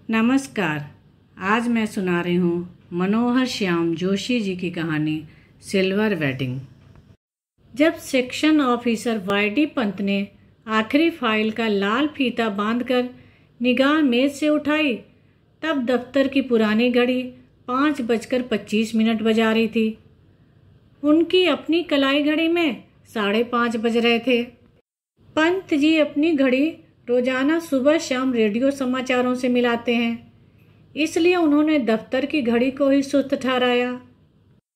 नमस्कार। आज मैं सुना रही हूँ मनोहर श्याम जोशी जी की कहानी सिल्वर वेडिंग। जब सेक्शन ऑफिसर वाई.डी. पंत ने आखिरी फाइल का लाल फीता बांधकर निगाह मेज से उठाई, तब दफ्तर की पुरानी घड़ी 5:25 बजा रही थी। उनकी अपनी कलाई घड़ी में 5:30 बज रहे थे। पंत जी अपनी घड़ी रोजाना सुबह शाम रेडियो समाचारों से मिलाते हैं, इसलिए उन्होंने दफ्तर की घड़ी को ही सुस्त ठहराया।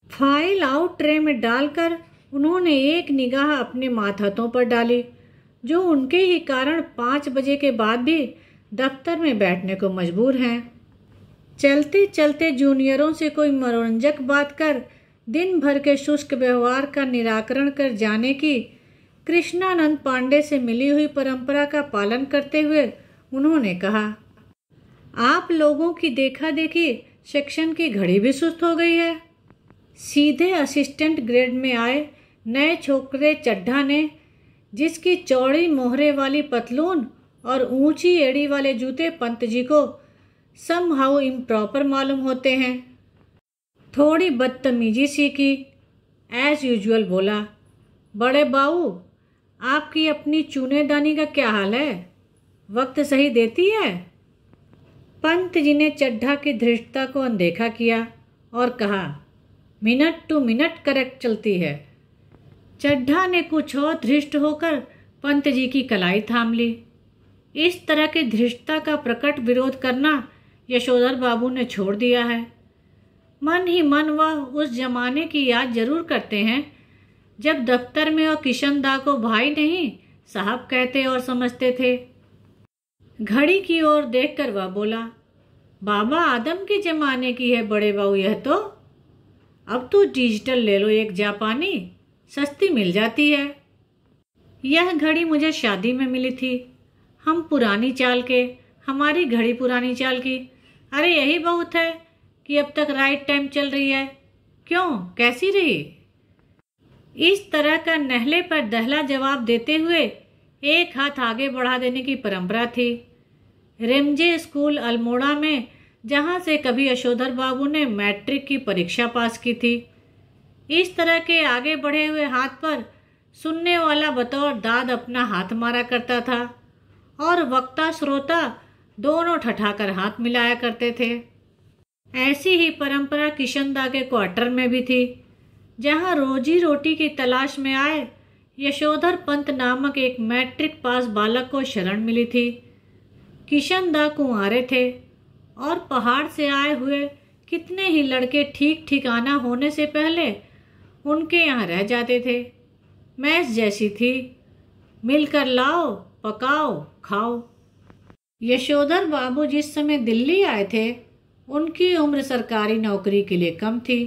फाइल आउट ट्रे में डालकर उन्होंने एक निगाह अपने मातहतों पर डाली, जो उनके ही कारण 5 बजे के बाद भी दफ्तर में बैठने को मजबूर हैं। चलते चलते जूनियरों से कोई मनोरंजक बात कर दिन भर के शुष्क व्यवहार का निराकरण कर जाने की कृष्णानंद पांडे से मिली हुई परंपरा का पालन करते हुए उन्होंने कहा, आप लोगों की देखा देखी सेक्शन की घड़ी भी सुस्त हो गई है। सीधे असिस्टेंट ग्रेड में आए नए छोकरे चड्ढा ने, जिसकी चौड़ी मोहरे वाली पतलून और ऊंची एड़ी वाले जूते पंत जी को समहाउ इम्प्रॉपर मालूम होते हैं, थोड़ी बदतमीजी सी की। एज यूजुअल बोला, बड़े बाऊ, आपकी अपनी चूनेदानी का क्या हाल है? वक्त सही देती है? पंत जी ने चड्ढा की धृष्टता को अनदेखा किया और कहा, मिनट टू मिनट करेक्ट चलती है। चड्ढा ने कुछ और धृष्ट होकर पंत जी की कलाई थाम ली। इस तरह की धृष्टता का प्रकट विरोध करना यशोधर बाबू ने छोड़ दिया है। मन ही मन वह उस जमाने की याद जरूर करते हैं जब दफ्तर में और किशनदा को भाई नहीं साहब कहते और समझते थे। घड़ी की ओर देखकर वह बोला, बाबा आदम के जमाने की है बड़े बाबू यह तो। अब तो डिजिटल ले लो, एक जापानी सस्ती मिल जाती है। यह घड़ी मुझे शादी में मिली थी। हम पुरानी चाल के, हमारी घड़ी पुरानी चाल की। अरे यही बहुत है कि अब तक राइट टाइम चल रही है। क्यों, कैसी रही? इस तरह का नहले पर दहला जवाब देते हुए एक हाथ आगे बढ़ा देने की परंपरा थी। रेमजे स्कूल अल्मोड़ा में, जहां से कभी यशोधर बाबू ने मैट्रिक की परीक्षा पास की थी, इस तरह के आगे बढ़े हुए हाथ पर सुनने वाला बतौर दाद अपना हाथ मारा करता था और वक्ता श्रोता दोनों ठठाकर हाथ मिलाया करते थे। ऐसी ही परंपरा किशनदा के क्वार्टर में भी थी, जहां रोजी रोटी की तलाश में आए यशोधर पंत नामक एक मैट्रिक पास बालक को शरण मिली थी। किशनदा कुंवारे थे और पहाड़ से आए हुए कितने ही लड़के ठीक ठिकाना होने से पहले उनके यहाँ रह जाते थे। मैस जैसी थी, मिलकर लाओ, पकाओ, खाओ। यशोधर बाबू जिस समय दिल्ली आए थे, उनकी उम्र सरकारी नौकरी के लिए कम थी।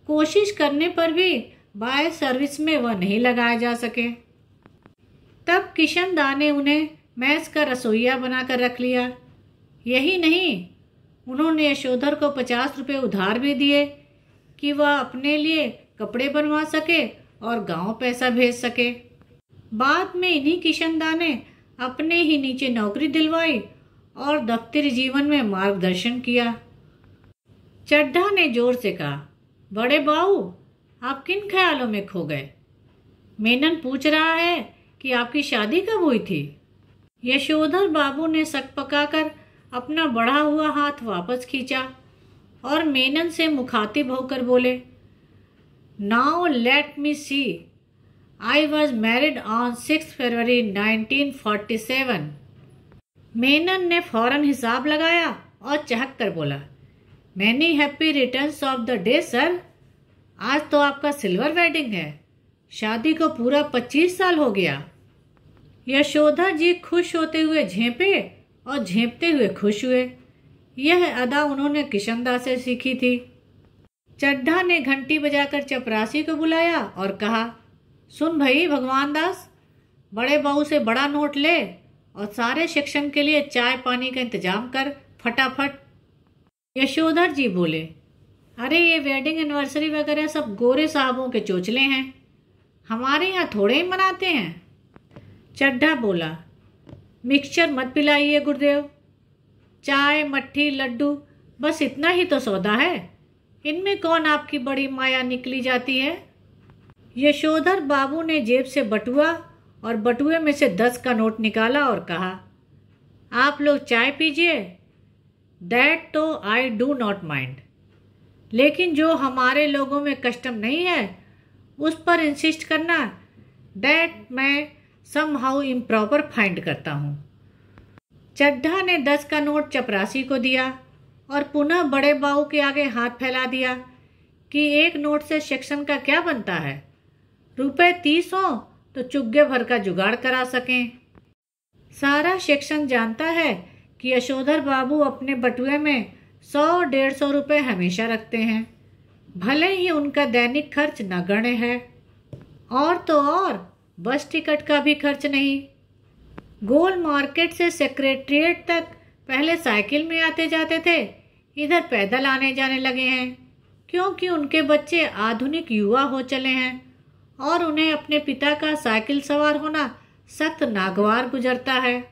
कोशिश करने पर भी बाय सर्विस में वह नहीं लगाए जा सके। तब किशनदा ने उन्हें मैस का रसोइया बनाकर रख लिया। यही नहीं, उन्होंने यशोधर को 50 रुपये उधार भी दिए कि वह अपने लिए कपड़े बनवा सके और गांव पैसा भेज सके। बाद में इन्हीं किशनदा ने अपने ही नीचे नौकरी दिलवाई और दफ्तरी जीवन में मार्गदर्शन किया। चड्ढा ने जोर से कहा, बड़े बाऊ, आप किन ख्यालों में खो गए? मेनन पूछ रहा है कि आपकी शादी कब हुई थी? यशोधर बाबू ने सक पकाकर अपना बढ़ा हुआ हाथ वापस खींचा और मेनन से मुखातिब होकर बोले, now let me see, I was married on 6 February 1947। Menon ने फौरन हिसाब लगाया और चहक कर बोला, many happy returns of the day sir. आज तो आपका सिल्वर वेडिंग है। शादी को पूरा 25 साल हो गया। यशोधर जी खुश होते हुए झेंपे और झेंपते हुए खुश हुए। यह अदा उन्होंने किशनदा से सीखी थी। चड्ढा ने घंटी बजाकर चपरासी को बुलाया और कहा, सुन भाई भगवान दास, बड़े बहू से बड़ा नोट ले और सारे सेक्शन के लिए चाय पानी का इंतजाम कर फटाफट। यशोधर जी बोले, अरे ये वेडिंग एनिवर्सरी वगैरह सब गोरे साहबों के चोचले हैं, हमारे यहाँ थोड़े ही मनाते हैं। चड्ढा बोला, मिक्सचर मत पिलाइए गुरुदेव। चाय, मट्ठी, लड्डू, बस इतना ही तो सौदा है। इनमें कौन आपकी बड़ी माया निकली जाती है। यशोधर बाबू ने जेब से बटुआ और बटुए में से 10 का नोट निकाला और कहा, आप लोग चाय पीजिए, दैट तो आई डू नॉट माइंड, लेकिन जो हमारे लोगों में कस्टम नहीं है उस पर इंसिस्ट करना, दैट मैं समहाउ इम्प्रॉपर फाइंड करता हूँ। चड्ढा ने 10 का नोट चपरासी को दिया और पुनः बड़े बाबू के आगे हाथ फैला दिया कि एक नोट से सेक्शन का क्या बनता है, रुपए 30 हो तो चुग्गे भर का जुगाड़ करा सकें। सारा सेक्शन जानता है कि यशोधर बाबू अपने बटुए में 100-150 रुपये हमेशा रखते हैं, भले ही उनका दैनिक खर्च नगण्य है। और तो और बस टिकट का भी खर्च नहीं। गोल मार्केट से सेक्रेटेरिएट तक पहले साइकिल में आते जाते थे, इधर पैदल आने जाने लगे हैं, क्योंकि उनके बच्चे आधुनिक युवा हो चले हैं और उन्हें अपने पिता का साइकिल सवार होना सख्त नागवार गुजरता है।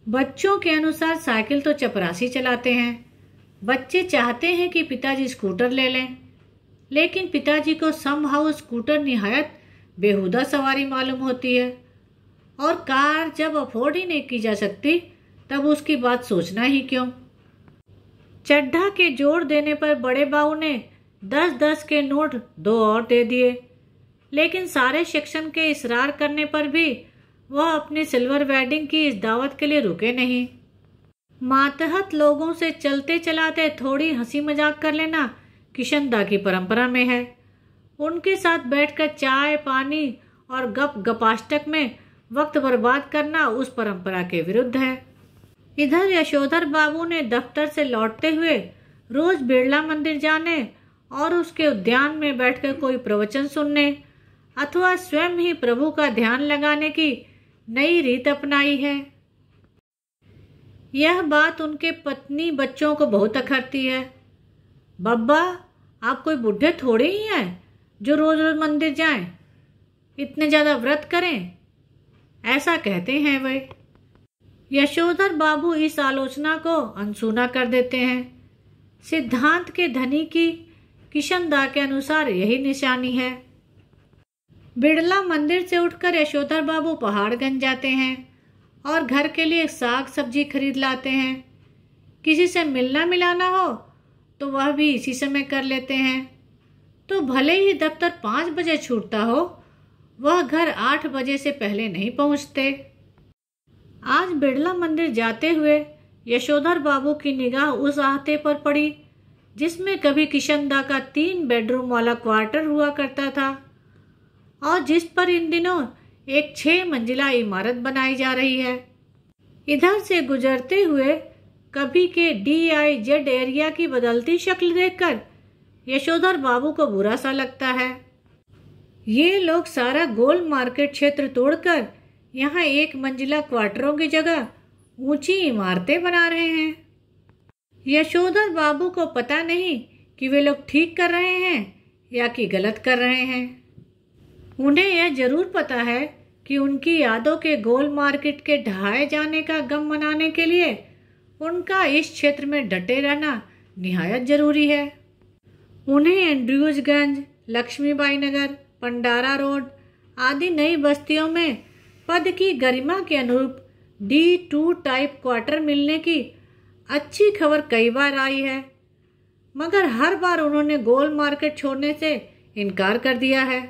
बच्चों के अनुसार साइकिल तो चपरासी चलाते हैं। बच्चे चाहते हैं कि पिताजी स्कूटर ले लें, लेकिन पिताजी को समहाउ स्कूटर निहायत बेहुदा सवारी मालूम होती है, और कार जब अफोर्ड ही नहीं की जा सकती तब उसकी बात सोचना ही क्यों। चड्ढा के जोड़ देने पर बड़े बाबू ने 10-10 के नोट 2 और दे दिए, लेकिन सारे सेक्शन के इसरार करने पर भी वह अपनी सिल्वर वेडिंग की इस दावत के लिए रुके नहीं। मातहत लोगों से चलते चलाते थोड़ी हंसी मजाक कर लेना किशनदा की परंपरा में है। उनके साथ बैठकर चाय पानी और गप गपाष्टक में वक्त बर्बाद करना उस परंपरा के विरुद्ध है। इधर यशोधर बाबू ने दफ्तर से लौटते हुए रोज बिरला मंदिर जाने और उसके उद्यान में बैठकर कोई प्रवचन सुनने अथवा स्वयं ही प्रभु का ध्यान लगाने की नई रीत अपनाई है। यह बात उनके पत्नी बच्चों को बहुत अखरती है। बब्बा, आप कोई बुढ़े थोड़े ही हैं जो रोज रोज मंदिर जाएं, इतने ज्यादा व्रत करें, ऐसा कहते हैं वे। यशोधर बाबू इस आलोचना को अनसुना कर देते हैं। सिद्धांत के धनी की किशनदा के अनुसार यही निशानी है। बिड़ला मंदिर से उठकर यशोधर बाबू पहाड़गंज जाते हैं और घर के लिए साग सब्जी खरीद लाते हैं। किसी से मिलना मिलाना हो तो वह भी इसी समय कर लेते हैं। तो भले ही दफ्तर 5 बजे छूटता हो, वह घर 8 बजे से पहले नहीं पहुंचते। आज बिड़ला मंदिर जाते हुए यशोधर बाबू की निगाह उस आहते पर पड़ी जिसमें कभी किशनदा का 3 बेडरूम वाला क्वार्टर हुआ करता था और जिस पर इन दिनों एक 6 मंजिला इमारत बनाई जा रही है। इधर से गुजरते हुए कभी के DIZ एरिया की बदलती शक्ल देखकर यशोधर बाबू को बुरा सा लगता है। ये लोग सारा गोल मार्केट क्षेत्र तोड़कर यहाँ 1 मंजिला क्वार्टरों की जगह ऊंची इमारतें बना रहे हैं। यशोधर बाबू को पता नहीं कि वे लोग ठीक कर रहे हैं या कि गलत कर रहे हैं। उन्हें यह जरूर पता है कि उनकी यादों के गोल मार्केट के ढहाए जाने का गम मनाने के लिए उनका इस क्षेत्र में डटे रहना निहायत जरूरी है। उन्हें एंड्रयूजगंज, लक्ष्मीबाई नगर, पंडारा रोड आदि नई बस्तियों में पद की गरिमा के अनुरूप D2 टाइप क्वार्टर मिलने की अच्छी खबर कई बार आई है, मगर हर बार उन्होंने गोल मार्केट छोड़ने से इनकार कर दिया है।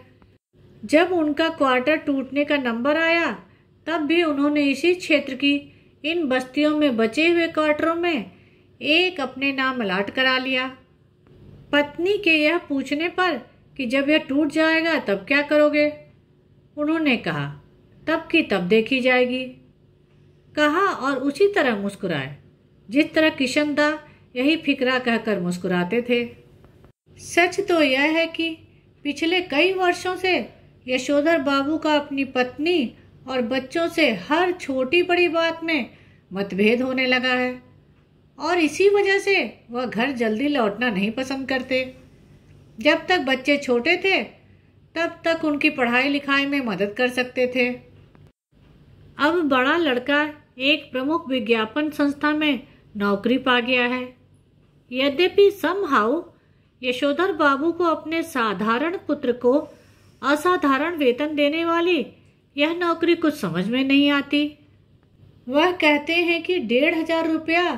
जब उनका क्वार्टर टूटने का नंबर आया तब भी उन्होंने इसी क्षेत्र की इन बस्तियों में बचे हुए क्वार्टरों में एक अपने नाम अलाट करा लिया। पत्नी के यह पूछने पर कि जब यह टूट जाएगा तब क्या करोगे, उन्होंने कहा तब की तब देखी जाएगी। कहा और उसी तरह मुस्कुराए जिस तरह किशनदा यही फिक्रा कहकर मुस्कुराते थे। सच तो यह है कि पिछले कई वर्षों से यशोधर बाबू का अपनी पत्नी और बच्चों से हर छोटी बड़ी बात में मतभेद होने लगा है और इसी वजह से वह घर जल्दी लौटना नहीं पसंद करते। जब तक बच्चे छोटे थे तब तक उनकी पढ़ाई लिखाई में मदद कर सकते थे। अब बड़ा लड़का एक प्रमुख विज्ञापन संस्था में नौकरी पा गया है। यद्यपि समहाउ यशोधर बाबू को अपने साधारण पुत्र को असाधारण वेतन देने वाली यह नौकरी कुछ समझ में नहीं आती। वह कहते हैं कि 1,500 रुपया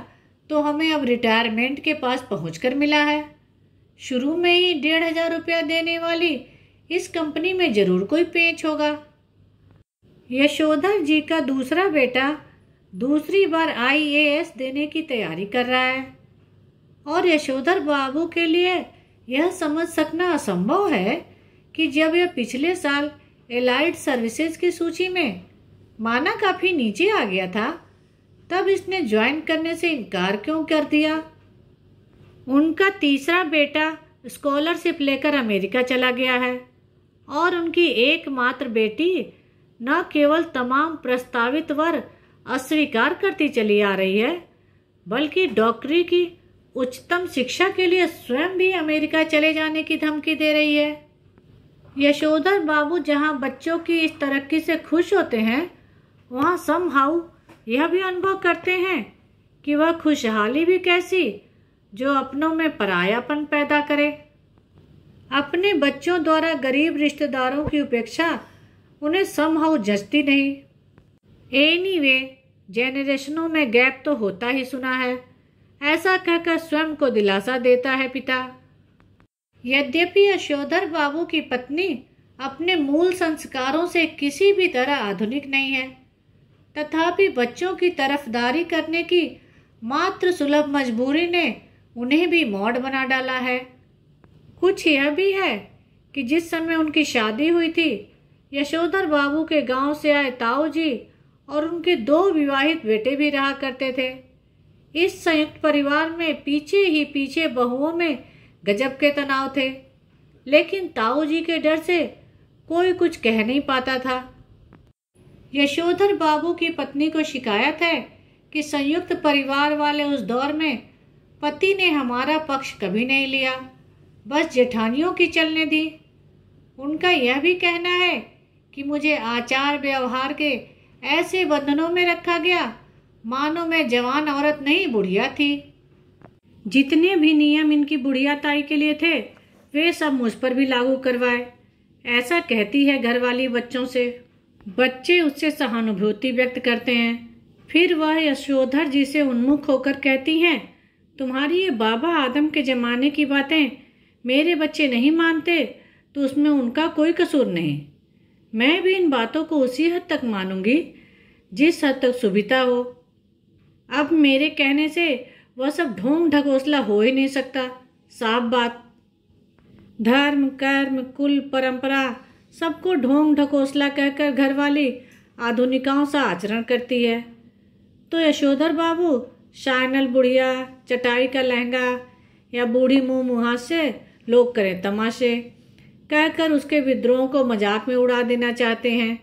तो हमें अब रिटायरमेंट के पास पहुंचकर मिला है। शुरू में ही 1,500 रुपया देने वाली इस कंपनी में जरूर कोई पेंच होगा। यशोधर जी का दूसरा बेटा दूसरी बार IAS देने की तैयारी कर रहा है और यशोधर बाबू के लिए यह समझ सकना असंभव है कि जब यह पिछले साल एलाइड सर्विसेज की सूची में माना काफ़ी नीचे आ गया था, तब इसने ज्वाइन करने से इनकार क्यों कर दिया। उनका तीसरा बेटा स्कॉलरशिप लेकर अमेरिका चला गया है और उनकी एकमात्र बेटी न केवल तमाम प्रस्तावित वर अस्वीकार करती चली आ रही है, बल्कि डॉक्टरी की उच्चतम शिक्षा के लिए स्वयं भी अमेरिका चले जाने की धमकी दे रही है। यशोधर बाबू जहां बच्चों की इस तरक्की से खुश होते हैं, वहां समहाउ यह भी अनुभव करते हैं कि वह खुशहाली भी कैसी जो अपनों में परायापन पैदा करे। अपने बच्चों द्वारा गरीब रिश्तेदारों की उपेक्षा उन्हें समहाउ जचती नहीं। एनीवे, जेनरेशनों में गैप तो होता ही सुना है, ऐसा कहकर स्वयं को दिलासा देता है पिता। यद्यपि यशोधर बाबू की पत्नी अपने मूल संस्कारों से किसी भी तरह आधुनिक नहीं है, तथापि बच्चों की तरफदारी करने की मात्र सुलभ मजबूरी ने उन्हें भी मॉड बना डाला है। कुछ यह भी है कि जिस समय उनकी शादी हुई थी, यशोधर बाबू के गांव से आए ताऊ जी और उनके 2 विवाहित बेटे भी रहा करते थे। इस संयुक्त परिवार में पीछे ही पीछे बहुओं में गजब के तनाव थे, लेकिन ताऊ जी के डर से कोई कुछ कह नहीं पाता था। यशोधर बाबू की पत्नी को शिकायत है कि संयुक्त परिवार वाले उस दौर में पति ने हमारा पक्ष कभी नहीं लिया, बस जेठानियों की चलने दी। उनका यह भी कहना है कि मुझे आचार व्यवहार के ऐसे बंधनों में रखा गया मानो मैं जवान औरत नहीं बुढ़िया थी। जितने भी नियम इनकी बुढ़िया ताई के लिए थे, वे सब मुझ पर भी लागू करवाए, ऐसा कहती है घरवाली बच्चों से। बच्चे उससे सहानुभूति व्यक्त करते हैं। फिर वह यशोधर जी से उन्मुख होकर कहती हैं, तुम्हारी ये बाबा आदम के ज़माने की बातें मेरे बच्चे नहीं मानते तो उसमें उनका कोई कसूर नहीं। मैं भी इन बातों को उसी हद तक मानूंगी जिस हद तक सुविधा हो। अब मेरे कहने से वह सब ढोंग ढकोसला हो ही नहीं सकता। साफ बात। धर्म, कर्म, कुल, परंपरा सबको ढोंग ढकोसला कहकर घरवाली आधुनिकाओं सा आचरण करती है, तो यशोधर बाबू शायनल बुढ़िया, चटाई का लहंगा या बूढ़ी मुंह मुहास से लोग करें तमाशे कहकर उसके विद्रोह को मजाक में उड़ा देना चाहते हैं,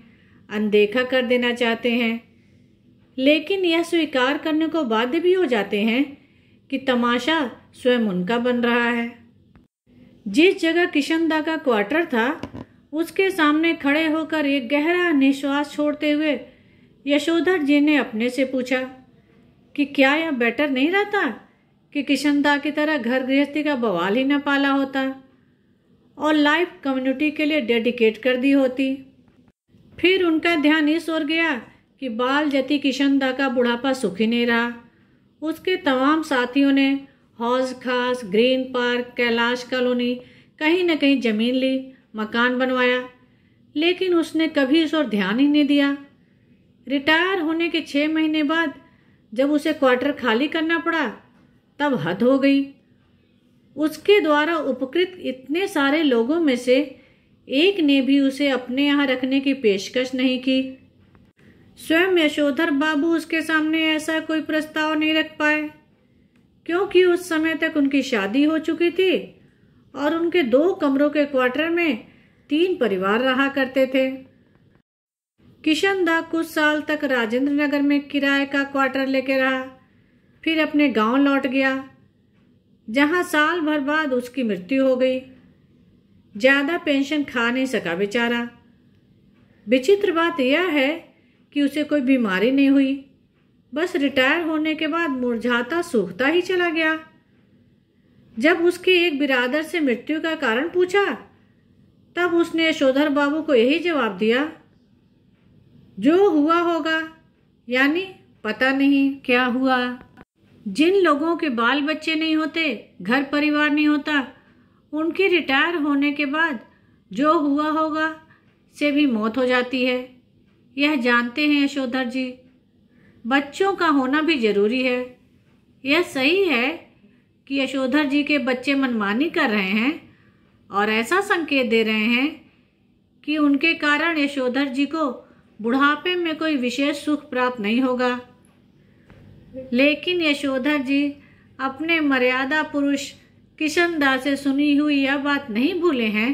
अनदेखा कर देना चाहते हैं, लेकिन यह स्वीकार करने को बाध्य भी हो जाते हैं कि तमाशा स्वयं उनका बन रहा है। जिस जगह किशनदा का क्वार्टर था, उसके सामने खड़े होकर एक गहरा निश्वास छोड़ते हुए यशोधर जी ने अपने से पूछा कि क्या यह बेटर नहीं रहता कि किशनदा की तरह घर गृहस्थी का बवाल ही न पाला होता और लाइफ कम्युनिटी के लिए डेडिकेट कर दी होती। फिर उनका ध्यान इस ओर गया कि बाल जति किशनदा का बुढ़ापा सुखी नहीं रहा। उसके तमाम साथियों ने हौज खास, ग्रीन पार्क, कैलाश कॉलोनी कहीं न कहीं जमीन ली, मकान बनवाया, लेकिन उसने कभी इस ओर ध्यान ही नहीं दिया। रिटायर होने के 6 महीने बाद जब उसे क्वार्टर खाली करना पड़ा, तब हद हो गई। उसके द्वारा उपकृत इतने सारे लोगों में से एक ने भी उसे अपने यहाँ रखने की पेशकश नहीं की। स्वयं यशोधर बाबू उसके सामने ऐसा कोई प्रस्ताव नहीं रख पाए, क्योंकि उस समय तक उनकी शादी हो चुकी थी और उनके 2 कमरों के क्वार्टर में 3 परिवार रहा करते थे। किशनदा कुछ साल तक राजेंद्र नगर में किराए का क्वार्टर लेके रहा, फिर अपने गांव लौट गया, जहां साल भर बाद उसकी मृत्यु हो गई। ज्यादा पेंशन खा नहीं सका बेचारा। विचित्र बात यह है कि उसे कोई बीमारी नहीं हुई, बस रिटायर होने के बाद मुरझाता सूखता ही चला गया। जब उसके एक बिरादर से मृत्यु का कारण पूछा तब उसने यशोधर बाबू को यही जवाब दिया, जो हुआ होगा, यानी पता नहीं क्या हुआ। जिन लोगों के बाल बच्चे नहीं होते, घर परिवार नहीं होता, उनके रिटायर होने के बाद जो हुआ होगा से भी मौत हो जाती है। यह जानते हैं यशोधर जी। बच्चों का होना भी जरूरी है। यह सही है कि यशोधर जी के बच्चे मनमानी कर रहे हैं और ऐसा संकेत दे रहे हैं कि उनके कारण यशोधर जी को बुढ़ापे में कोई विशेष सुख प्राप्त नहीं होगा। लेकिन यशोधर जी अपने मर्यादा पुरुष किशनदास से सुनी हुई यह बात नहीं भूले हैं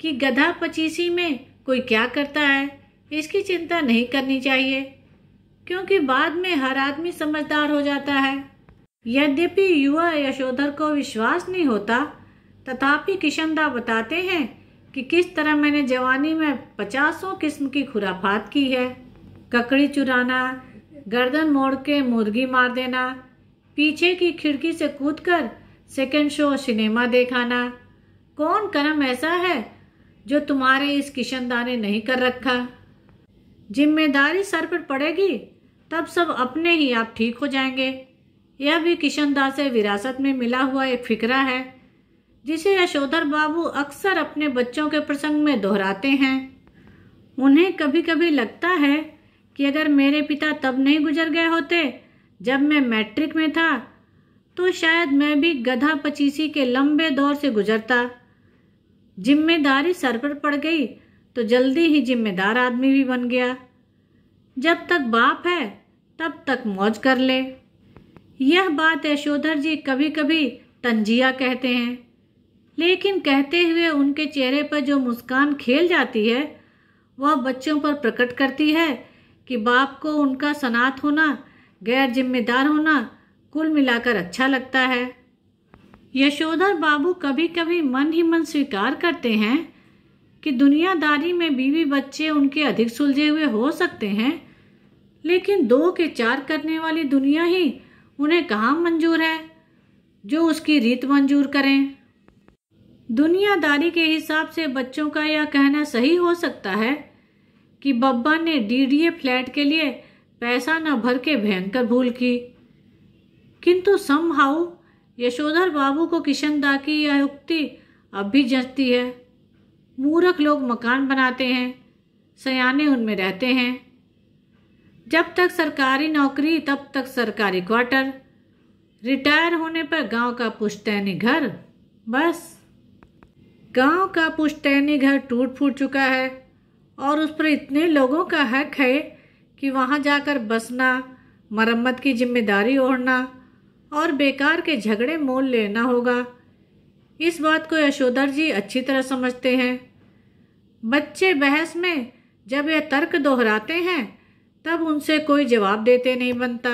कि गधा पचीसी में कोई क्या करता है, इसकी चिंता नहीं करनी चाहिए, क्योंकि बाद में हर आदमी समझदार हो जाता है। यद्यपि युवा यशोधर को विश्वास नहीं होता, तथापि किशनदा बताते हैं कि किस तरह मैंने जवानी में 50 किस्म की खुराफात की है। ककड़ी चुराना, गर्दन मोड़ के मुर्गी मार देना, पीछे की खिड़की से कूदकर सेकंड शो सिनेमा देखाना। कौन कर्म ऐसा है जो तुम्हारे इस किशनदा ने नहीं कर रखा? जिम्मेदारी सर पर पड़ेगी तब सब अपने ही आप ठीक हो जाएंगे। यह भी किशनदा से विरासत में मिला हुआ एक फिक्रा है, जिसे यशोधर बाबू अक्सर अपने बच्चों के प्रसंग में दोहराते हैं। उन्हें कभी कभी लगता है कि अगर मेरे पिता तब नहीं गुजर गए होते जब मैं मैट्रिक में था, तो शायद मैं भी गधा पचीसी के लंबे दौर से गुजरता। जिम्मेदारी सर पर पड़ गई तो जल्दी ही जिम्मेदार आदमी भी बन गया। जब तक बाप है तब तक मौज कर ले। यह बात यशोधर जी कभी कभी तंजिया कहते हैं, लेकिन कहते हुए उनके चेहरे पर जो मुस्कान खेल जाती है वह बच्चों पर प्रकट करती है कि बाप को उनका सनात होना, गैर जिम्मेदार होना कुल मिलाकर अच्छा लगता है। यशोधर बाबू कभी कभी मन ही मन स्वीकार करते हैं कि दुनियादारी में बीवी बच्चे उनके अधिक सुलझे हुए हो सकते हैं, लेकिन 2 के 4 करने वाली दुनिया ही उन्हें कहाँ मंजूर है जो उसकी रीत मंजूर करें। दुनियादारी के हिसाब से बच्चों का यह कहना सही हो सकता है कि बब्बा ने डीडीए फ्लैट के लिए पैसा न भर के भयंकर भूल की, किंतु समहाउ यशोधर बाबू को किशनदा की यह उक्ति अब भी जचती है। मूर्ख लोग मकान बनाते हैं, सयाने उनमें रहते हैं। जब तक सरकारी नौकरी तब तक सरकारी क्वार्टर, रिटायर होने पर गांव का पुश्तैनी घर। बस गांव का पुश्तैनी घर टूट फूट चुका है और उस पर इतने लोगों का हक है कि वहां जाकर बसना, मरम्मत की जिम्मेदारी ओढ़ना और बेकार के झगड़े मोल लेना होगा। इस बात को यशोधर जी अच्छी तरह समझते हैं। बच्चे बहस में जब यह तर्क दोहराते हैं तब उनसे कोई जवाब देते नहीं बनता।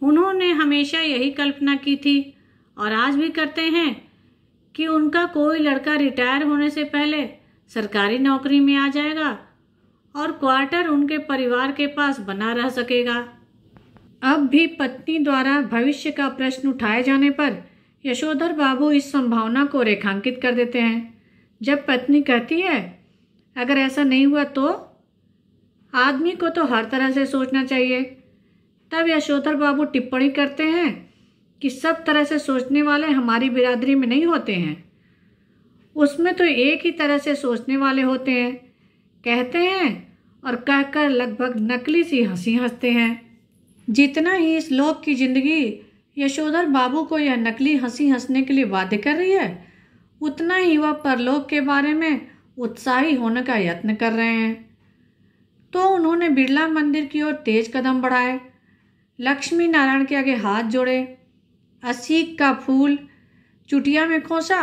उन्होंने हमेशा यही कल्पना की थी और आज भी करते हैं कि उनका कोई लड़का रिटायर होने से पहले सरकारी नौकरी में आ जाएगा और क्वार्टर उनके परिवार के पास बना रह सकेगा। अब भी पत्नी द्वारा भविष्य का प्रश्न उठाए जाने पर यशोधर बाबू इस संभावना को रेखांकित कर देते हैं। जब पत्नी कहती है, अगर ऐसा नहीं हुआ तो आदमी को तो हर तरह से सोचना चाहिए, तब यशोधर बाबू टिप्पणी करते हैं कि सब तरह से सोचने वाले हमारी बिरादरी में नहीं होते हैं, उसमें तो एक ही तरह से सोचने वाले होते हैं, कहते हैं और कहकर लगभग नकली सी हंसी हंसते हैं। जितना ही इस लोक की जिंदगी यशोधर बाबू को यह नकली हंसी हंसने के लिए बाध्य कर रही है, उतना ही वह परलोक के बारे में उत्साही होने का यत्न कर रहे हैं। तो उन्होंने बिरला मंदिर की ओर तेज कदम बढ़ाए, लक्ष्मी नारायण के आगे हाथ जोड़े, असीक का फूल चुटिया में खोसा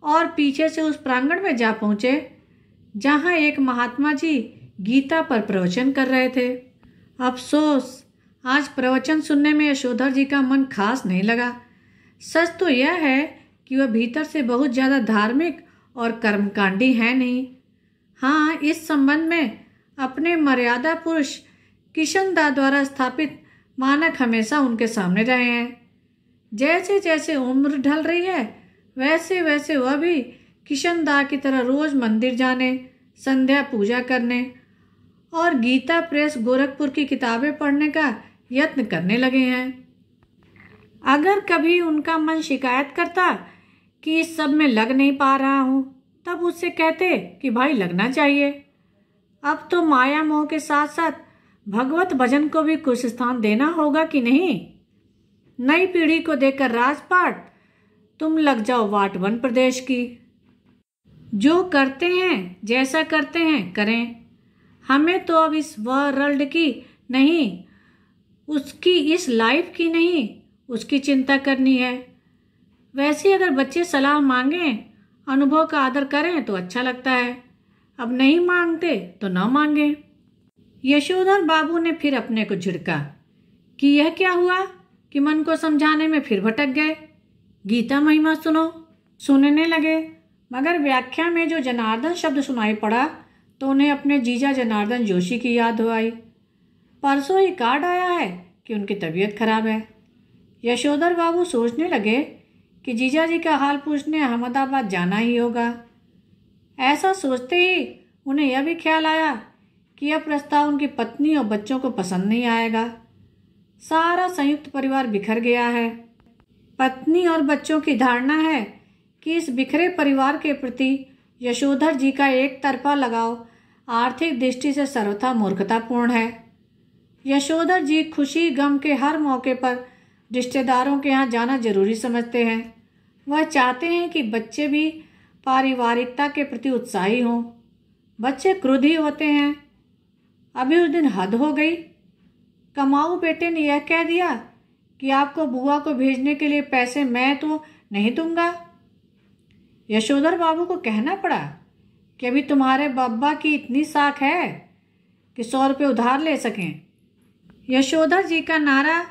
और पीछे से उस प्रांगण में जा पहुँचे जहाँ एक महात्मा जी गीता पर प्रवचन कर रहे थे। अफसोस आज प्रवचन सुनने में यशोधर जी का मन खास नहीं लगा। सच तो यह है कि वह भीतर से बहुत ज़्यादा धार्मिक और कर्मकांडी है नहीं। हाँ, इस संबंध में अपने मर्यादा पुरुष किशनदा द्वारा स्थापित मानक हमेशा उनके सामने रहे हैं। जैसे जैसे उम्र ढल रही है वैसे वैसे वह भी किशनदा की तरह रोज मंदिर जाने, संध्या पूजा करने और गीता प्रेस गोरखपुर की किताबें पढ़ने का यत्न करने लगे हैं। अगर कभी उनका मन शिकायत करता कि इस सब में लग नहीं पा रहा हूँ, तब उससे कहते कि भाई लगना चाहिए। अब तो माया मोह के साथ साथ भगवत भजन को भी कुछ स्थान देना होगा कि नहीं। नई पीढ़ी को देकर राजपाट, तुम लग जाओ वाट वन प्रदेश की। जो करते हैं, जैसा करते हैं करें। हमें तो अब इस वर्ल्ड की नहीं, उसकी इस लाइफ की नहीं, उसकी चिंता करनी है। वैसे अगर बच्चे सलाह मांगें, अनुभव का आदर करें तो अच्छा लगता है। अब नहीं मांगते तो न मांगे। यशोधर बाबू ने फिर अपने को झिड़का कि यह क्या हुआ कि मन को समझाने में फिर भटक गए। गीता महिमा सुनो। सुनने लगे, मगर व्याख्या में जो जनार्दन शब्द सुनाई पड़ा तो उन्हें अपने जीजा जनार्दन जोशी की याद हो आई। परसों ही कार्ड आया है कि उनकी तबीयत खराब है। यशोधर बाबू सोचने लगे कि जीजा जी का हाल पूछने अहमदाबाद जाना ही होगा। ऐसा सोचते ही उन्हें यह भी ख्याल आया कि यह प्रस्ताव उनकी पत्नी और बच्चों को पसंद नहीं आएगा। सारा संयुक्त परिवार बिखर गया है। पत्नी और बच्चों की धारणा है कि इस बिखरे परिवार के प्रति यशोधर जी का एक तरफा लगाव आर्थिक दृष्टि से सर्वथा मूर्खतापूर्ण है। यशोधर जी खुशी गम के हर मौके पर रिश्तेदारों के यहाँ जाना जरूरी समझते हैं। वह चाहते हैं कि बच्चे भी पारिवारिकता के प्रति उत्साही हों। बच्चे क्रोधी होते हैं। अभी उस दिन हद हो गई। कमाऊ बेटे ने यह कह दिया कि आपको बुआ को भेजने के लिए पैसे मैं तो नहीं दूंगा। यशोधर बाबू को कहना पड़ा कि अभी तुम्हारे बब्बा की इतनी साख है कि 100 रुपये उधार ले सकें। यशोधर जी का नारा,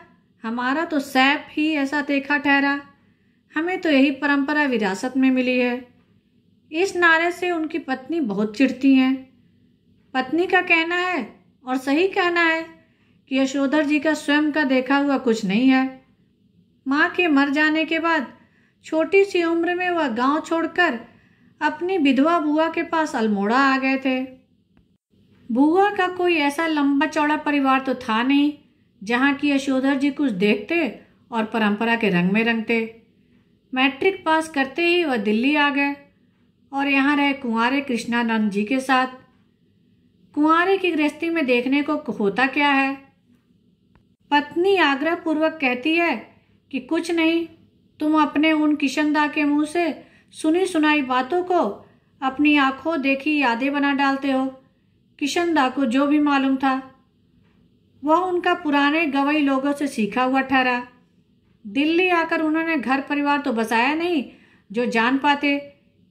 हमारा तो सैप ही ऐसा देखा ठहरा, हमें तो यही परंपरा विरासत में मिली है। इस नारे से उनकी पत्नी बहुत चिढ़ती हैं। पत्नी का कहना है, और सही कहना है, कि यशोधर जी का स्वयं का देखा हुआ कुछ नहीं है। माँ के मर जाने के बाद छोटी सी उम्र में वह गांव छोड़कर अपनी विधवा बुआ के पास अल्मोड़ा आ गए थे। बुआ का कोई ऐसा लंबा चौड़ा परिवार तो था नहीं जहाँ की यशोधर जी कुछ देखते और परंपरा के रंग में रंगते। मैट्रिक पास करते ही वह दिल्ली आ गए और यहाँ रहे कुंवारे कृष्णानंद जी के साथ। कुंवारे की गृहस्थी में देखने को होता क्या है। पत्नी आग्रह पूर्वक कहती है कि कुछ नहीं, तुम अपने उन किशनदा के मुंह से सुनी सुनाई बातों को अपनी आंखों देखी यादें बना डालते हो। किशनदा को जो भी मालूम था वह उनका पुराने गवई लोगों से सीखा हुआ ठहरा। दिल्ली आकर उन्होंने घर परिवार तो बसाया नहीं जो जान पाते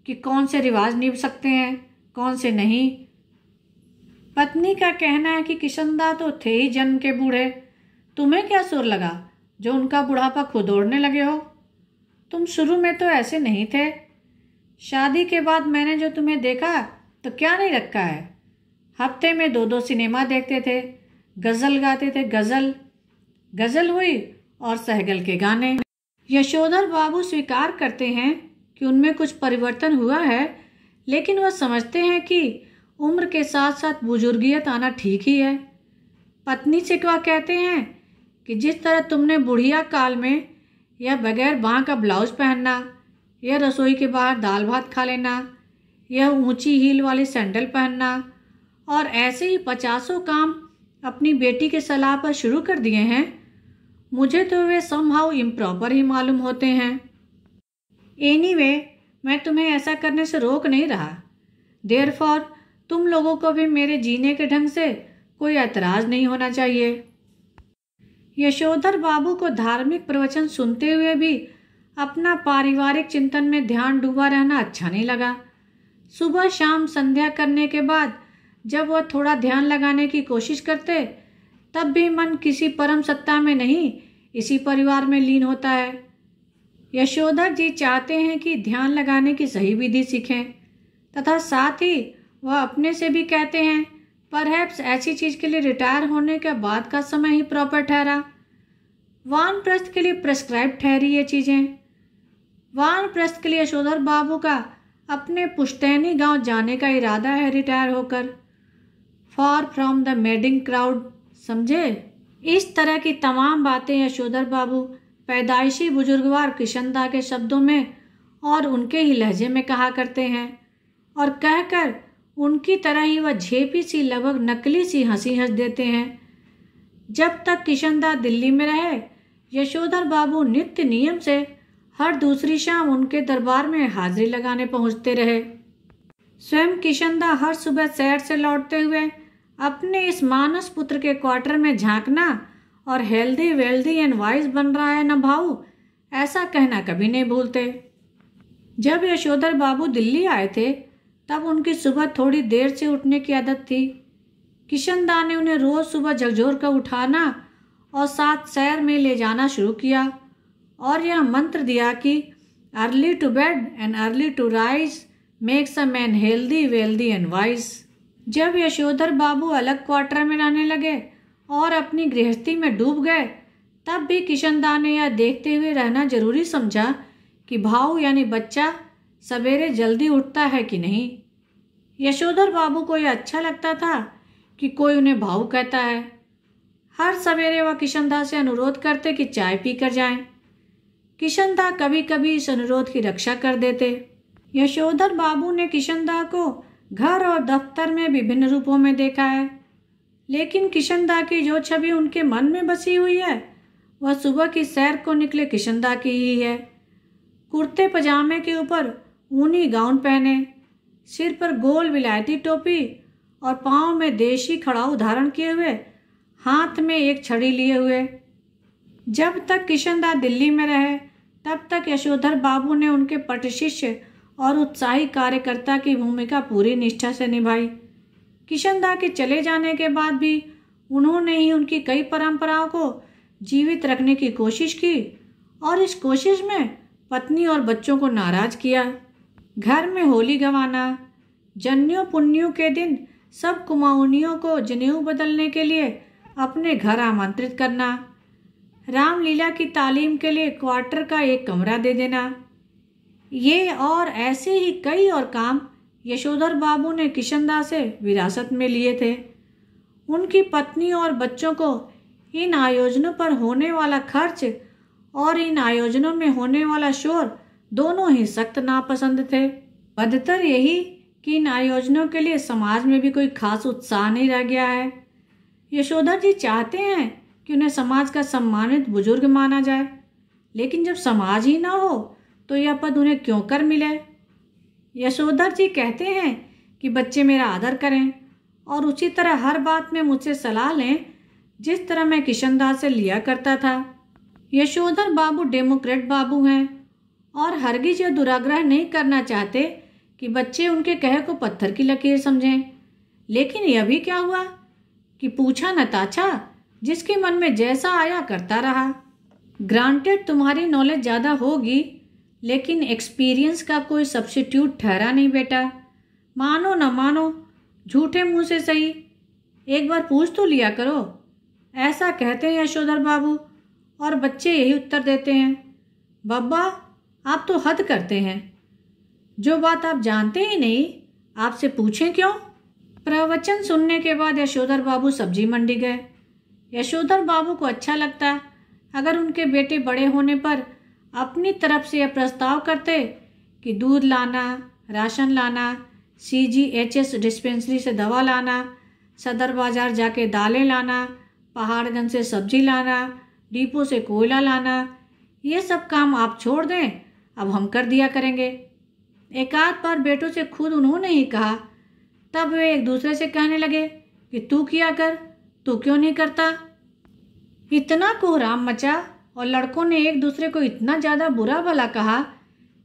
कि कौन से रिवाज निभ सकते हैं, कौन से नहीं। पत्नी का कहना है कि किशनदा तो थे ही जन्म के बूढ़े, तुम्हें क्या सुर लगा जो उनका बुढ़ापा खुद ओढ़ने लगे हो। तुम शुरू में तो ऐसे नहीं थे। शादी के बाद मैंने जो तुम्हें देखा तो क्या नहीं रखा है। हफ्ते में 2-2 सिनेमा देखते थे, गज़ल गाते थे, गज़ल हुई और सहगल के गाने। यशोधर बाबू स्वीकार करते हैं कि उनमें कुछ परिवर्तन हुआ है, लेकिन वह समझते हैं कि उम्र के साथ साथ बुजुर्गियत आना ठीक ही है। पत्नी से क्या कहते हैं कि जिस तरह तुमने बुढ़िया काल में यह बगैर बाँह का ब्लाउज पहनना, यह रसोई के बाहर दाल भात खा लेना, यह ऊंची हील वाली सैंडल पहनना और ऐसे ही 50 काम अपनी बेटी के सलाह पर शुरू कर दिए हैं, मुझे तो वे समहाउ इम्प्रॉपर ही मालूम होते हैं। एनीवे, मैं तुम्हें ऐसा करने से रोक नहीं रहा। देयरफॉर तुम लोगों को भी मेरे जीने के ढंग से कोई ऐतराज नहीं होना चाहिए। यशोधर बाबू को धार्मिक प्रवचन सुनते हुए भी अपना पारिवारिक चिंतन में ध्यान डूबा रहना अच्छा नहीं लगा। सुबह शाम संध्या करने के बाद जब वह थोड़ा ध्यान लगाने की कोशिश करते, तब भी मन किसी परम सत्ता में नहीं, इसी परिवार में लीन होता है। यशोधर जी चाहते हैं कि ध्यान लगाने की सही विधि सीखें, तथा साथ ही वह अपने से भी कहते हैं परहैप्स ऐसी चीज़ के लिए रिटायर होने के बाद का समय ही प्रॉपर ठहरा। वानप्रस्थ के लिए प्रेस्क्राइब ठहरी ये चीज़ें। वानप्रस्थ के लिए यशोधर बाबू का अपने पुश्तैनी गांव जाने का इरादा है रिटायर होकर, for from the madding crowd, समझे। इस तरह की तमाम बातें यशोधर बाबू पैदाइशी बुजुर्गवार किशनदा के शब्दों में और उनके ही लहजे में कहा करते हैं, और कहकर उनकी तरह ही वह झेपी सी लगभग नकली सी हंसी हंस देते हैं। जब तक किशनदा दिल्ली में रहे, यशोधर बाबू नित्य नियम से हर दूसरी शाम उनके दरबार में हाजिरी लगाने पहुंचते रहे। स्वयं किशनदा हर सुबह सैर से लौटते हुए अपने इस मानस पुत्र के क्वार्टर में झांकना और हेल्दी वेल्दी एंड वाइज बन रहा है न भाऊ, ऐसा कहना कभी नहीं भूलते। जब यशोधर बाबू दिल्ली आए थे तब उनकी सुबह थोड़ी देर से उठने की आदत थी। किशनदा ने उन्हें रोज़ सुबह झकझोर कर उठाना और साथ सैर में ले जाना शुरू किया और यह मंत्र दिया कि early to bed and early to rise makes a man healthy wealthy and wise. जब यशोधर बाबू अलग क्वार्टर में रहने लगे और अपनी गृहस्थी में डूब गए, तब भी किशनदा ने यह देखते हुए रहना जरूरी समझा कि भाऊ यानी बच्चा सवेरे जल्दी उठता है कि नहीं। यशोधर बाबू को यह अच्छा लगता था कि कोई उन्हें भाऊ कहता है। हर सवेरे वह किशनदा से अनुरोध करते कि चाय पी कर जाएं। किशनदा कभी कभी इस अनुरोध की रक्षा कर देते। यशोधर बाबू ने किशनदा को घर और दफ्तर में विभिन्न रूपों में देखा है, लेकिन किशनदा की जो छवि उनके मन में बसी हुई है वह सुबह की सैर को निकले किशनदा की ही है। कुर्ते पजामे के ऊपर ऊनी गाउन पहने, सिर पर गोल विलायती टोपी और पाँव में देशी खड़ाऊ धारण किए हुए, हाथ में एक छड़ी लिए हुए। जब तक किशनदा दिल्ली में रहे तब तक यशोधर बाबू ने उनके पटशिष्य और उत्साही कार्यकर्ता की भूमिका पूरी निष्ठा से निभाई। किशनदा के चले जाने के बाद भी उन्होंने ही उनकी कई परंपराओं को जीवित रखने की कोशिश की और इस कोशिश में पत्नी और बच्चों को नाराज किया। घर में होली गंवाना, जन्यों पुन्यों के दिन सब कुमाऊनियों को जनेऊ बदलने के लिए अपने घर आमंत्रित करना, रामलीला की तालीम के लिए क्वार्टर का एक कमरा दे देना, ये और ऐसे ही कई और काम यशोधर बाबू ने किशनदा से विरासत में लिए थे। उनकी पत्नी और बच्चों को इन आयोजनों पर होने वाला खर्च और इन आयोजनों में होने वाला शोर दोनों ही सख्त नापसंद थे। बदतर यही कि इन आयोजनों के लिए समाज में भी कोई खास उत्साह नहीं रह गया है। यशोधर जी चाहते हैं कि उन्हें समाज का सम्मानित बुजुर्ग माना जाए, लेकिन जब समाज ही ना हो तो यह पद उन्हें क्यों कर मिले। यशोधर जी कहते हैं कि बच्चे मेरा आदर करें और उसी तरह हर बात में मुझसे सलाह लें जिस तरह मैं किशनदा से लिया करता था। यशोधर बाबू डेमोक्रेट बाबू हैं और हरगिज यह दुराग्रह नहीं करना चाहते कि बच्चे उनके कहे को पत्थर की लकीर समझें। लेकिन यह भी क्या हुआ कि पूछा न ताछा, जिसके मन में जैसा आया करता रहा। ग्रांटेड तुम्हारी नॉलेज ज़्यादा होगी, लेकिन एक्सपीरियंस का कोई सब्स्टिट्यूट ठहरा नहीं बेटा। मानो न मानो, झूठे मुंह से सही, एक बार पूछ तो लिया करो, ऐसा कहते हैं यशोधर बाबू और बच्चे यही उत्तर देते हैं, बब्बा आप तो हद करते हैं, जो बात आप जानते ही नहीं आपसे पूछें क्यों। प्रवचन सुनने के बाद यशोधर बाबू सब्जी मंडी गए। यशोधर बाबू को अच्छा लगता अगर उनके बेटे बड़े होने पर अपनी तरफ से यह प्रस्ताव करते कि दूध लाना, राशन लाना, CGHS डिस्पेंसरी से दवा लाना, सदर बाज़ार जाके दालें लाना, पहाड़गंज से सब्जी लाना, डिपो से कोयला लाना, ये सब काम आप छोड़ दें, अब हम कर दिया करेंगे। एक आध बार बेटों से खुद उन्होंने ही कहा, तब वे एक दूसरे से कहने लगे कि तू किया कर, तू क्यों नहीं करता। इतना कोहराम मचा और लड़कों ने एक दूसरे को इतना ज़्यादा बुरा भला कहा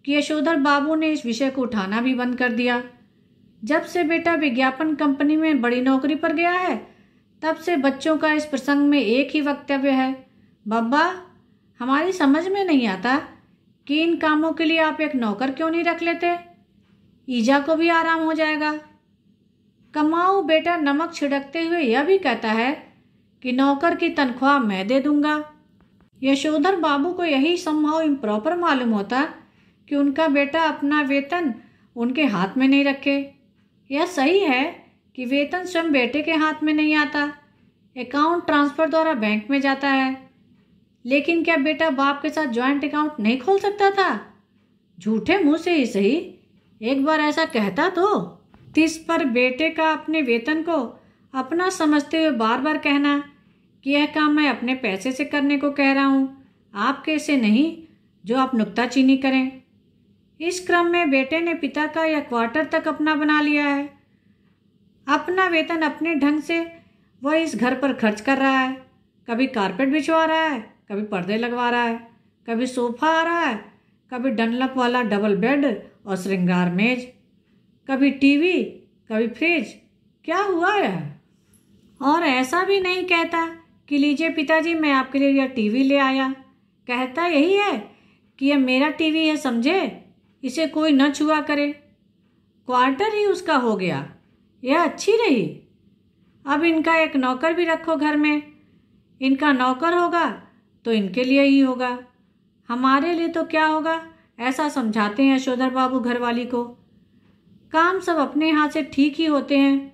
कि यशोधर बाबू ने इस विषय को उठाना भी बंद कर दिया। जब से बेटा विज्ञापन कंपनी में बड़ी नौकरी पर गया है, तब से बच्चों का इस प्रसंग में एक ही वक्तव्य है, बब्बा हमारी समझ में नहीं आता कि इन कामों के लिए आप एक नौकर क्यों नहीं रख लेते, ईजा को भी आराम हो जाएगा। कमाऊ बेटा नमक छिड़कते हुए यह भी कहता है कि नौकर की तनख्वाह मैं दे दूंगा। यशोधर बाबू को यही संभव इम्प्रॉपर मालूम होता कि उनका बेटा अपना वेतन उनके हाथ में नहीं रखे। यह सही है कि वेतन स्वयं बेटे के हाथ में नहीं आता, अकाउंट ट्रांसफर द्वारा बैंक में जाता है। लेकिन क्या बेटा बाप के साथ ज्वाइंट अकाउंट नहीं खोल सकता था? झूठे मुंह से ही सही, एक बार ऐसा कहता तो। इस पर बेटे का अपने वेतन को अपना समझते हुए बार बार कहना कि यह काम मैं अपने पैसे से करने को कह रहा हूँ, आपके से नहीं जो आप नुक्ताचीनी करें। इस क्रम में बेटे ने पिता का यह क्वार्टर तक अपना बना लिया है। अपना वेतन अपने ढंग से वह इस घर पर खर्च कर रहा है। कभी कारपेट बिछवा रहा है, कभी पर्दे लगवा रहा है, कभी सोफा आ रहा है, कभी डनलप वाला डबल बेड और श्रृंगार मेज, कभी टीवी, कभी फ्रिज। क्या हुआ है? और ऐसा भी नहीं कहता कि लीजिए पिताजी मैं आपके लिए यह टीवी ले आया। कहता यही है कि यह मेरा टीवी है, समझे, इसे कोई न छुआ करे। क्वार्टर ही उसका हो गया, यह अच्छी रही। अब इनका एक नौकर भी रखो घर में। इनका नौकर होगा तो इनके लिए ही होगा, हमारे लिए तो क्या होगा, ऐसा समझाते हैं यशोधर बाबू घरवाली को। काम सब अपने हाथ से ठीक ही होते हैं।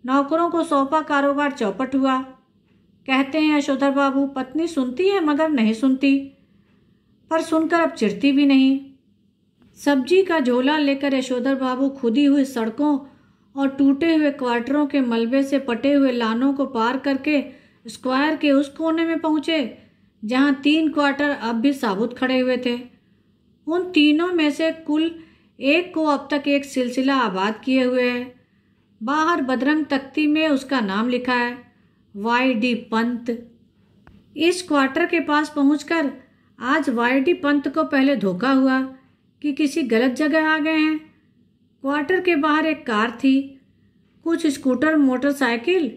नौकरों को सौंपा कारोबार चौपट हुआ। कहते हैं यशोधर बाबू पत्नी सुनती है मगर नहीं सुनती, पर सुनकर अब चिढ़ती भी नहीं। सब्जी का झोला लेकर यशोधर बाबू खुदी हुई सड़कों और टूटे हुए क्वार्टरों के मलबे से पटे हुए लानों को पार करके स्क्वायर के उस कोने में पहुंचे जहां 3 क्वार्टर अब भी साबुत खड़े हुए थे। उन तीनों में से कुल एक को अब तक एक सिलसिला आबाद किए हुए है। बाहर बदरंग तख्ती में उसका नाम लिखा है, वाई.डी. पंत। इस क्वार्टर के पास पहुंचकर आज वाई.डी. पंत को पहले धोखा हुआ कि किसी गलत जगह आ गए हैं। क्वार्टर के बाहर एक कार थी, कुछ स्कूटर, मोटरसाइकिल,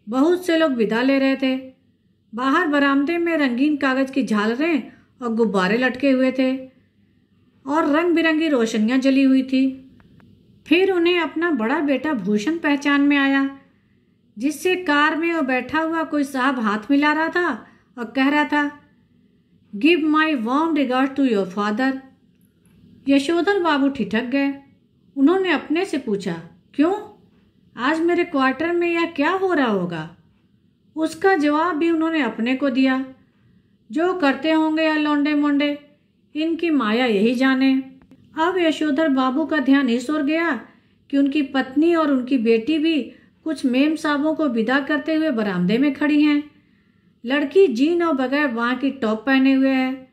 बहुत से लोग विदा ले रहे थे। बाहर बरामदे में रंगीन कागज की झालरें और गुब्बारे लटके हुए थे और रंग बिरंगी रोशनियां जली हुई थी। फिर उन्हें अपना बड़ा बेटा भूषण पहचान में आया, जिससे कार में वो बैठा हुआ कोई साहब हाथ मिला रहा था और कह रहा था, give my warm regard to your father. Yashodhar babu ठिठक गए। उन्होंने अपने से पूछा, क्यों, आज मेरे क्वार्टर में यह क्या हो रहा होगा? उसका जवाब भी उन्होंने अपने को दिया, जो करते होंगे या लौंडे मोंडे, इनकी माया यही जाने। अब यशोधर बाबू का ध्यान इस ओर गया कि उनकी पत्नी और उनकी बेटी भी कुछ मेम साहबों को विदा करते हुए बरामदे में खड़ी हैं। लड़की जीन और बगैर वहाँ की टॉप पहने हुए है।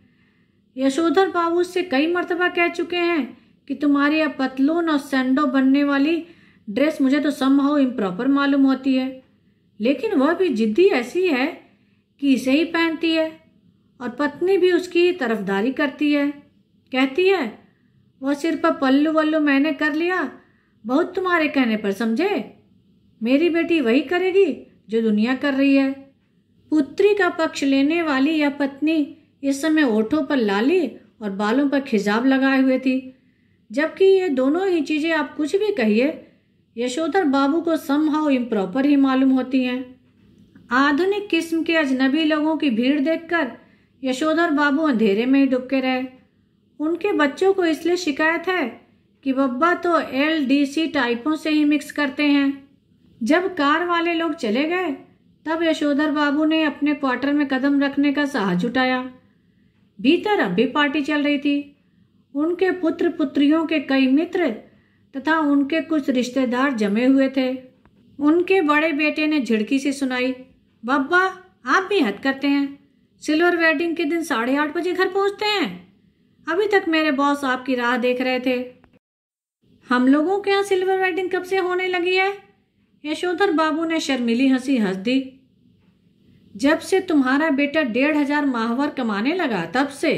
यशोधर बाबू से कई मर्तबा कह चुके हैं कि तुम्हारी यह पतलून और सैंडो बनने वाली ड्रेस मुझे तो समहाउ इम्प्रॉपर मालूम होती है, लेकिन वह भी जिद्दी ऐसी है कि इसे ही पहनती है और पत्नी भी उसकी तरफदारी करती है। कहती है, वह सिर पर पल्लू वल्लू मैंने कर लिया, बहुत तुम्हारे कहने पर, समझे। मेरी बेटी वही करेगी जो दुनिया कर रही है। पुत्री का पक्ष लेने वाली यह पत्नी इस समय ओठों पर लाली और बालों पर खिजाब लगाए हुए थी, जबकि ये दोनों ही चीज़ें आप कुछ भी कहिए यशोधर बाबू को समहाउ इम्प्रॉपर ही मालूम होती हैं। आधुनिक किस्म के अजनबी लोगों की भीड़ देखकर यशोधर बाबू अंधेरे में ही डूबके रहे। उनके बच्चों को इसलिए शिकायत है कि बब्बा तो LDC टाइपों से ही मिक्स करते हैं। जब कार वाले लोग चले गए तब यशोधर बाबू ने अपने क्वार्टर में कदम रखने का साहस जुटाया। भीतर अब भी पार्टी चल रही थी। उनके पुत्र पुत्रियों के कई मित्र तथा उनके कुछ रिश्तेदार जमे हुए थे। उनके बड़े बेटे ने झिड़की से सुनाई, बब्बा आप भी हद करते हैं, सिल्वर वेडिंग के दिन 8:30 बजे घर पहुंचते हैं। अभी तक मेरे बॉस आपकी राह देख रहे थे। हम लोगों के यहाँ सिल्वर वेडिंग कब से होने लगी है? यशोधर बाबू ने शर्मीली हंसी हंस दी। जब से तुम्हारा बेटा 1,500 माहवर कमाने लगा तब से।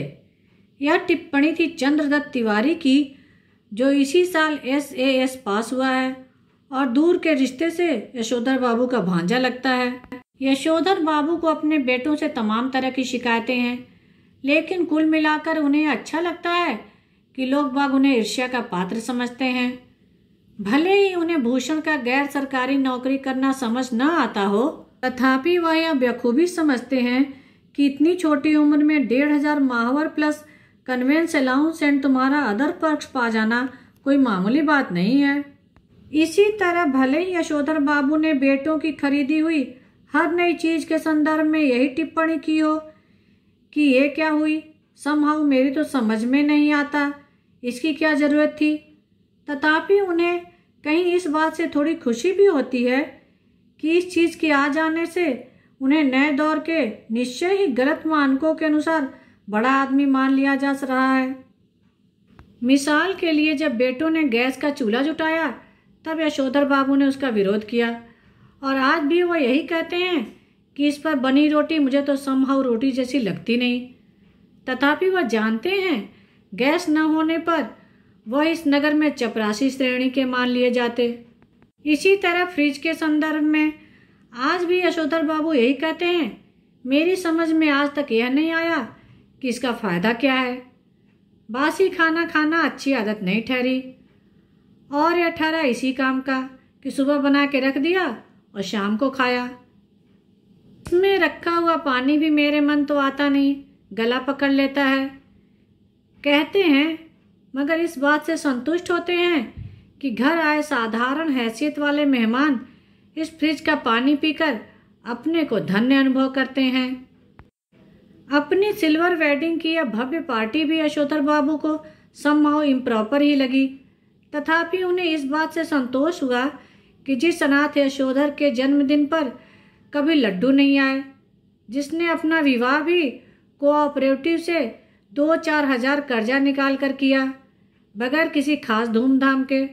यह टिप्पणी थी चंद्रदत्त तिवारी की, जो इसी साल SAS पास हुआ है और दूर के रिश्ते से यशोधर बाबू का भांजा लगता है। यशोधर बाबू को अपने बेटों से तमाम तरह की शिकायतें हैं, लेकिन कुल मिलाकर उन्हें अच्छा लगता है कि लोग बाग उन्हें ईर्ष्या का पात्र समझते हैं। भले ही उन्हें भूषण का गैर सरकारी नौकरी करना समझ न आता हो, तथापि वह यह बखूबी समझते हैं कि इतनी छोटी उम्र में 1,500 माहवर प्लस कन्वेंस अलाउंस एंड तुम्हारा अदर पर्क्स पा जाना कोई मामूली बात नहीं है। इसी तरह भले ही यशोधर बाबू ने बेटों की खरीदी हुई हर नई चीज के संदर्भ में यही टिप्पणी की हो कि ये क्या हुई, समहाउ मेरी तो समझ में नहीं आता, इसकी क्या जरूरत थी। तथापि उन्हें कहीं इस बात से थोड़ी खुशी भी होती है कि इस चीज के आ जाने से उन्हें नए दौर के निश्चय ही गलत मानकों के अनुसार बड़ा आदमी मान लिया जा रहा है। मिसाल के लिए जब बेटों ने गैस का चूल्हा जुटाया तब यशोधर बाबू ने उसका विरोध किया, और आज भी वह यही कहते हैं कि इस पर बनी रोटी मुझे तो समहाउ रोटी जैसी लगती नहीं। तथापि वह जानते हैं गैस न होने पर वह इस नगर में चपरासी श्रेणी के मान लिए जाते। इसी तरह फ्रिज के संदर्भ में आज भी यशोधर बाबू यही कहते हैं, मेरी समझ में आज तक यह नहीं आया कि इसका फायदा क्या है। बासी खाना खाना अच्छी आदत नहीं ठहरी, और यह ठहरा इसी काम का कि सुबह बना के रख दिया और शाम को खाया। इसमें रखा हुआ पानी भी मेरे मन तो आता नहीं, गला पकड़ लेता है। कहते हैं मगर इस बात से संतुष्ट होते हैं कि घर आए साधारण हैसियत वाले मेहमान इस फ्रिज का पानी पीकर अपने को धन्य अनुभव करते हैं। अपनी सिल्वर वेडिंग की यह भव्य पार्टी भी यशोधर बाबू को समहाउ इम्प्रॉपर ही लगी। तथापि उन्हें इस बात से संतोष हुआ कि जिस अनाथ यशोधर के जन्मदिन पर कभी लड्डू नहीं आए, जिसने अपना विवाह भी कोऑपरेटिव से 2-4 हजार कर्जा निकाल कर किया बगैर किसी खास धूमधाम के,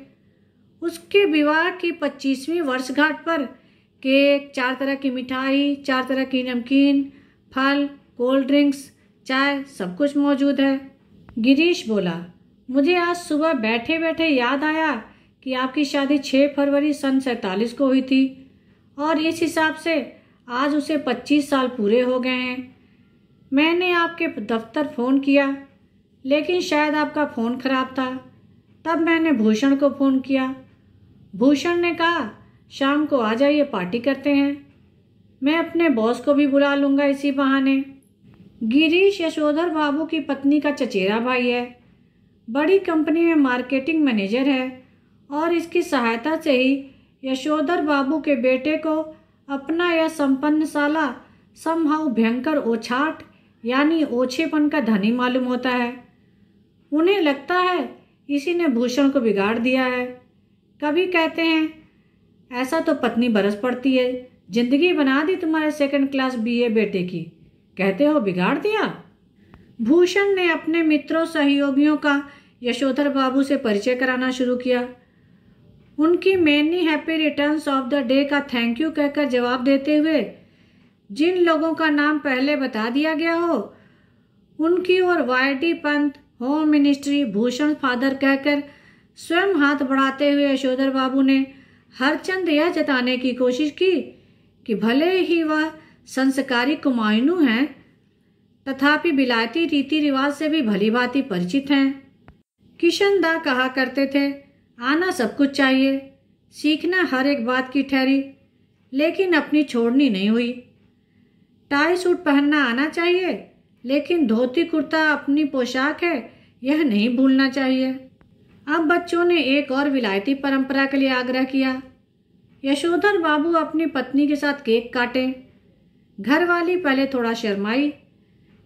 उसके विवाह की 25वीं वर्षगांठ पर केक, 4 तरह की मिठाई, 4 तरह की नमकीन, फल, कोल्ड ड्रिंक्स, चाय, सब कुछ मौजूद है। गिरीश बोला, मुझे आज सुबह बैठे बैठे याद आया कि आपकी शादी 6 फरवरी सन 47 को हुई थी, और इस हिसाब से आज उसे 25 साल पूरे हो गए हैं। मैंने आपके दफ्तर फ़ोन किया, लेकिन शायद आपका फ़ोन खराब था। तब मैंने भूषण को फ़ोन किया। भूषण ने कहा शाम को आ जाइए, पार्टी करते हैं। मैं अपने बॉस को भी बुला लूँगा इसी बहाने। गिरीश यशोधर बाबू की पत्नी का चचेरा भाई है, बड़ी कंपनी में मार्केटिंग मैनेजर है, और इसकी सहायता से ही यशोधर बाबू के बेटे को अपना यह संपन्न साला समहाउ भयंकर ओछाट यानी ओछेपन का धनी मालूम होता है। उन्हें लगता है इसी ने भूषण को बिगाड़ दिया है। कभी कहते हैं ऐसा तो पत्नी बरस पड़ती है, जिंदगी बना दी तुम्हारे 2nd क्लास BA बेटे की, कहते हो बिगाड़ दिया। भूषण ने अपने मित्रों सहयोगियों का यशोधर बाबू से परिचय कराना शुरू किया। उनकी many happy returns of the day का थैंक यू कहकर जवाब देते हुए जिन लोगों का नाम पहले बता दिया गया हो उनकी ओर YD Pant, home ministry, Bhushan father कहकर स्वयं हाथ बढ़ाते हुए यशोधर बाबू ने हरचंद यह जताने की कोशिश की कि भले ही वह संस्कारी कुमायूं हैं, तथापि बिलायती रीति रिवाज से भी भली भांति परिचित हैं। किशन दा कहा करते थे, आना सब कुछ चाहिए, सीखना हर एक बात की ठहरी, लेकिन अपनी छोड़नी नहीं हुई। टाई सूट पहनना आना चाहिए, लेकिन धोती कुर्ता अपनी पोशाक है, यह नहीं भूलना चाहिए। अब बच्चों ने एक और विलायती परंपरा के लिए आग्रह किया। यशोधर बाबू अपनी पत्नी के साथ केक काटे। घरवाली पहले थोड़ा शर्माई,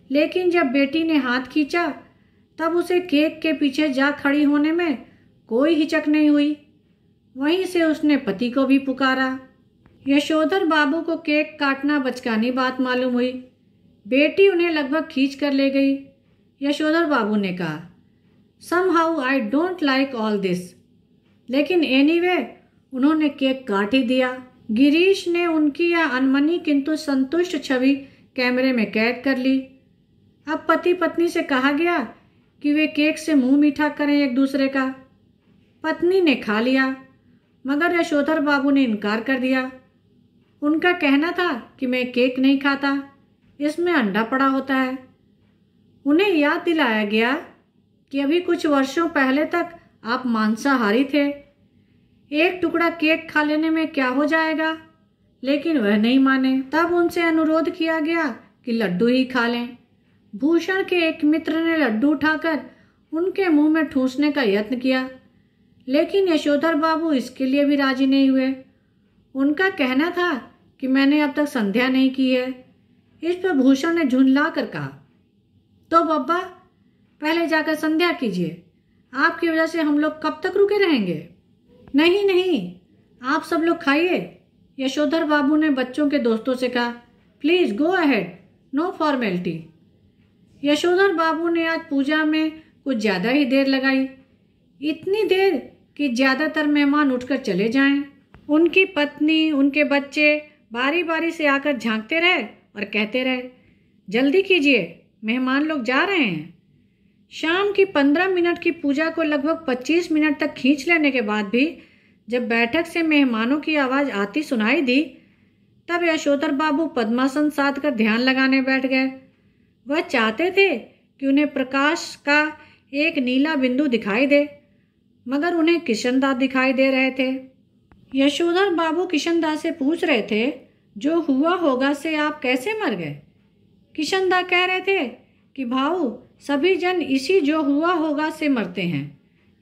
लेकिन जब बेटी ने हाथ खींचा तब उसे केक के पीछे जा खड़ी होने में कोई हिचक नहीं हुई। वहीं से उसने पति को भी पुकारा। यशोधर बाबू को केक काटना बचकानी बात मालूम हुई। बेटी उन्हें लगभग खींच कर ले गई। यशोधर बाबू ने कहा, somehow I don't like all this, लेकिन एनीवे उन्होंने केक काट ही दिया। गिरीश ने उनकी यह अनमनी किंतु संतुष्ट छवि कैमरे में कैद कर ली। अब पति पत्नी से कहा गया कि वे केक से मुंह मीठा करें एक दूसरे का। पत्नी ने खा लिया, मगर यशोधर बाबू ने इनकार कर दिया। उनका कहना था कि मैं केक नहीं खाता, इसमें अंडा पड़ा होता है। उन्हें याद दिलाया गया कि अभी कुछ वर्षों पहले तक आप मांसाहारी थे, एक टुकड़ा केक खा लेने में क्या हो जाएगा। लेकिन वह नहीं माने। तब उनसे अनुरोध किया गया कि लड्डू ही खा लें। भूषण के एक मित्र ने लड्डू उठाकर उनके मुंह में ठूंसने का यत्न किया, लेकिन यशोधर बाबू इसके लिए भी राजी नहीं हुए। उनका कहना था कि मैंने अब तक संध्या नहीं की है। इस पर भूषण ने झुंझला कर कहा, तो बब्बा पहले जाकर संध्या कीजिए, आपकी वजह से हम लोग कब तक रुके रहेंगे। नहीं नहीं, आप सब लोग खाइए, यशोधर बाबू ने बच्चों के दोस्तों से कहा। Please go ahead, no formality. Yashodhar babu ने आज पूजा में कुछ ज्यादा ही देर लगाई, इतनी देर कि ज्यादातर मेहमान उठकर चले जाएं। उनकी पत्नी, उनके बच्चे बारी बारी से आकर झांकते रहे और कहते रहे, जल्दी कीजिए, मेहमान लोग जा रहे हैं। शाम की 15 मिनट की पूजा को लगभग 25 मिनट तक खींच लेने के बाद भी जब बैठक से मेहमानों की आवाज़ आती सुनाई दी, तब यशोधर बाबू पद्मासन साध कर ध्यान लगाने बैठ गए। वह चाहते थे कि उन्हें प्रकाश का एक नीला बिंदु दिखाई दे, मगर उन्हें किशनदास दिखाई दे रहे थे। यशोधर बाबू किशनदास से पूछ रहे थे, जो हुआ होगा से आप कैसे मर गए। किशनदास कह रहे थे कि भाऊ, सभी जन इसी जो हुआ होगा से मरते हैं।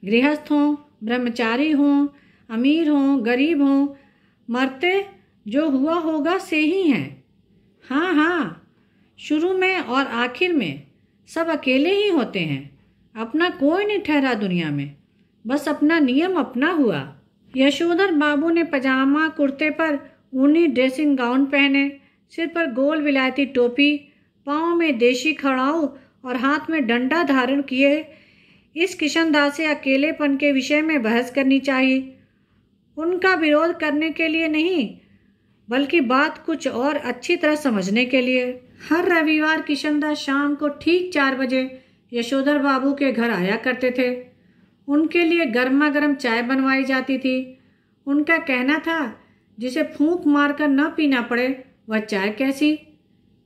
गृहस्थ हों, ब्रह्मचारी हों, अमीर हों, गरीब हों, मरते जो हुआ होगा से ही हैं। हाँ हाँ, शुरू में और आखिर में सब अकेले ही होते हैं। अपना कोई नहीं ठहरा दुनिया में, बस अपना नियम अपना हुआ। यशोधर बाबू ने पजामा कुर्ते पर ऊनी ड्रेसिंग गाउन पहने, सिर पर गोल विलायती टोपी, पाँव में देशी खड़ाऊ और हाथ में डंडा धारण किए इस किशनदास से अकेलेपन के विषय में बहस करनी चाहिए। उनका विरोध करने के लिए नहीं, बल्कि बात कुछ और अच्छी तरह समझने के लिए। हर रविवार किशनदास शाम को ठीक 4 बजे यशोधर बाबू के घर आया करते थे। उनके लिए गर्मा गर्म चाय बनवाई जाती थी। उनका कहना था, जिसे फूंक मारकर न पीना पड़े वह चाय कैसी।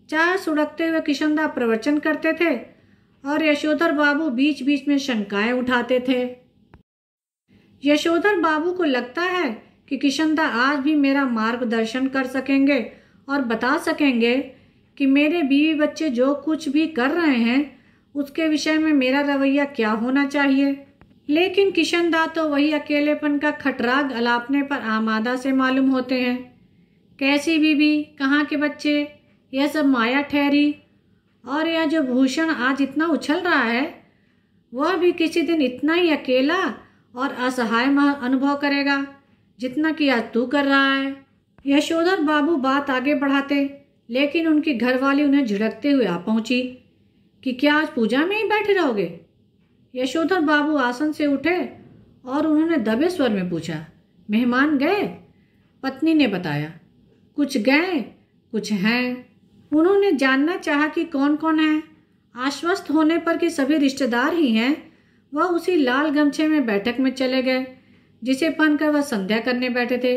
चाय सुड़कते हुए किशनदास प्रवचन करते थे और यशोधर बाबू बीच बीच में शंकाएं उठाते थे। यशोधर बाबू को लगता है कि किशनदास आज भी मेरा मार्गदर्शन कर सकेंगे और बता सकेंगे कि मेरे बीवी बच्चे जो कुछ भी कर रहे हैं उसके विषय में मेरा रवैया क्या होना चाहिए। लेकिन किशनदास तो वही अकेलेपन का खटराग अलापने पर आमादा से मालूम होते हैं। कैसी बीवी, कहाँ के बच्चे, यह सब माया ठहरी। और यह जो भूषण आज इतना उछल रहा है, वह भी किसी दिन इतना ही अकेला और असहाय अनुभव करेगा जितना कि आज तू कर रहा है। यशोधर बाबू बात आगे बढ़ाते, लेकिन उनकी घरवाली उन्हें झिड़कते हुए आ पहुंची कि क्या आज पूजा में ही बैठे रहोगे। यशोधर बाबू आसन से उठे और उन्होंने दबे स्वर में पूछा, मेहमान गए। पत्नी ने बताया, कुछ गए कुछ हैं। उन्होंने जानना चाहा कि कौन कौन है। आश्वस्त होने पर कि सभी रिश्तेदार ही हैं, वह उसी लाल गमछे में बैठक में चले गए जिसे पहनकर वह संध्या करने बैठे थे।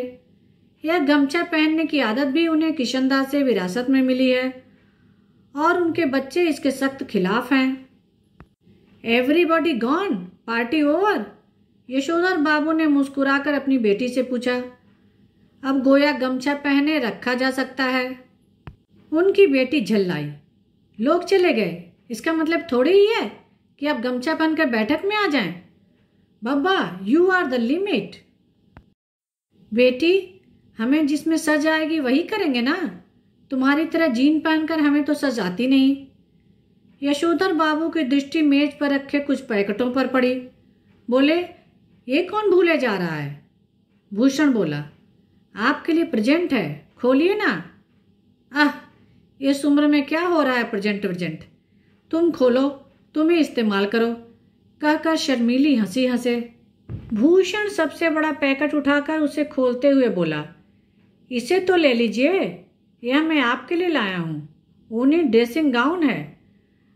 यह गमछा पहनने की आदत भी उन्हें किशनदास से विरासत में मिली है और उनके बच्चे इसके सख्त खिलाफ हैं। Everybody gone, party over, Yashodhar babu ने मुस्कुराकर अपनी बेटी से पूछा। अब गोया गमछा पहने रखा जा सकता है। उनकी बेटी झल्लाई, लोग चले गए, इसका मतलब थोड़ी ही है कि आप गमछा पहनकर बैठक में आ जाएं। बब्बा, यू आर द लिमिट। बेटी, हमें जिसमें सज आएगी वही करेंगे ना। तुम्हारी तरह जीन पहनकर हमें तो सज आती नहीं। यशोधर बाबू की दृष्टि मेज पर रखे कुछ पैकेटों पर पड़ी। बोले, ये कौन भूले जा रहा है। भूषण बोला, आपके लिए प्रेजेंट है, खोलिए ना। आह, इस उम्र में क्या हो रहा है प्रेजेंट। तुम खोलो, तुम ही इस्तेमाल करो, कहकर शर्मीली हंसी हंसे। भूषण सबसे बड़ा पैकेट उठाकर उसे खोलते हुए बोला, इसे तो ले लीजिए, यह मैं आपके लिए लाया हूँ। ऊनी ड्रेसिंग गाउन है।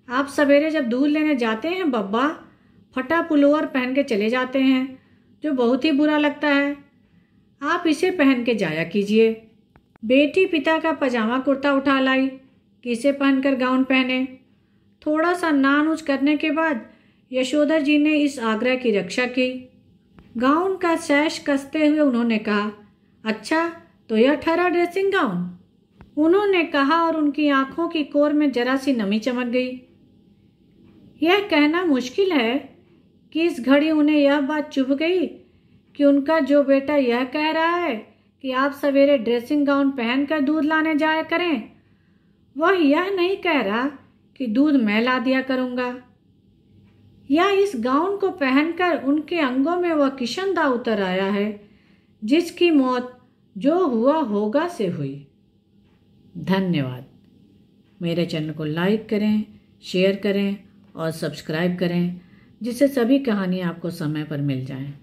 आप सवेरे जब दूध लेने जाते हैं बब्बा, फटा पुलोवर पहन के चले जाते हैं, जो बहुत ही बुरा लगता है। आप इसे पहन के जाया कीजिए। बेटी पिता का पजामा कुर्ता उठा लाई कि इसे पहनकर गाउन पहने। थोड़ा सा नानुच करने के बाद यशोधर जी ने इस आग्रह की रक्षा की। गाउन का सैश कसते हुए उन्होंने कहा, अच्छा तो यह ठहरा ड्रेसिंग गाउन? उन्होंने कहा और उनकी आंखों की कोर में जरा सी नमी चमक गई। यह कहना मुश्किल है कि इस घड़ी उन्हें यह बात चुभ गई कि उनका जो बेटा यह कह रहा है कि आप सवेरे ड्रेसिंग गाउन पहनकर दूध लाने जाया करें, वह यह नहीं कह रहा कि दूध मैं ला दिया करूँगा। या इस गाउन को पहनकर उनके अंगों में वह किशनदा उतर आया है जिसकी मौत जो हुआ होगा से हुई। धन्यवाद। मेरे चैनल को लाइक करें, शेयर करें और सब्सक्राइब करें जिससे सभी कहानियाँ आपको समय पर मिल जाएं।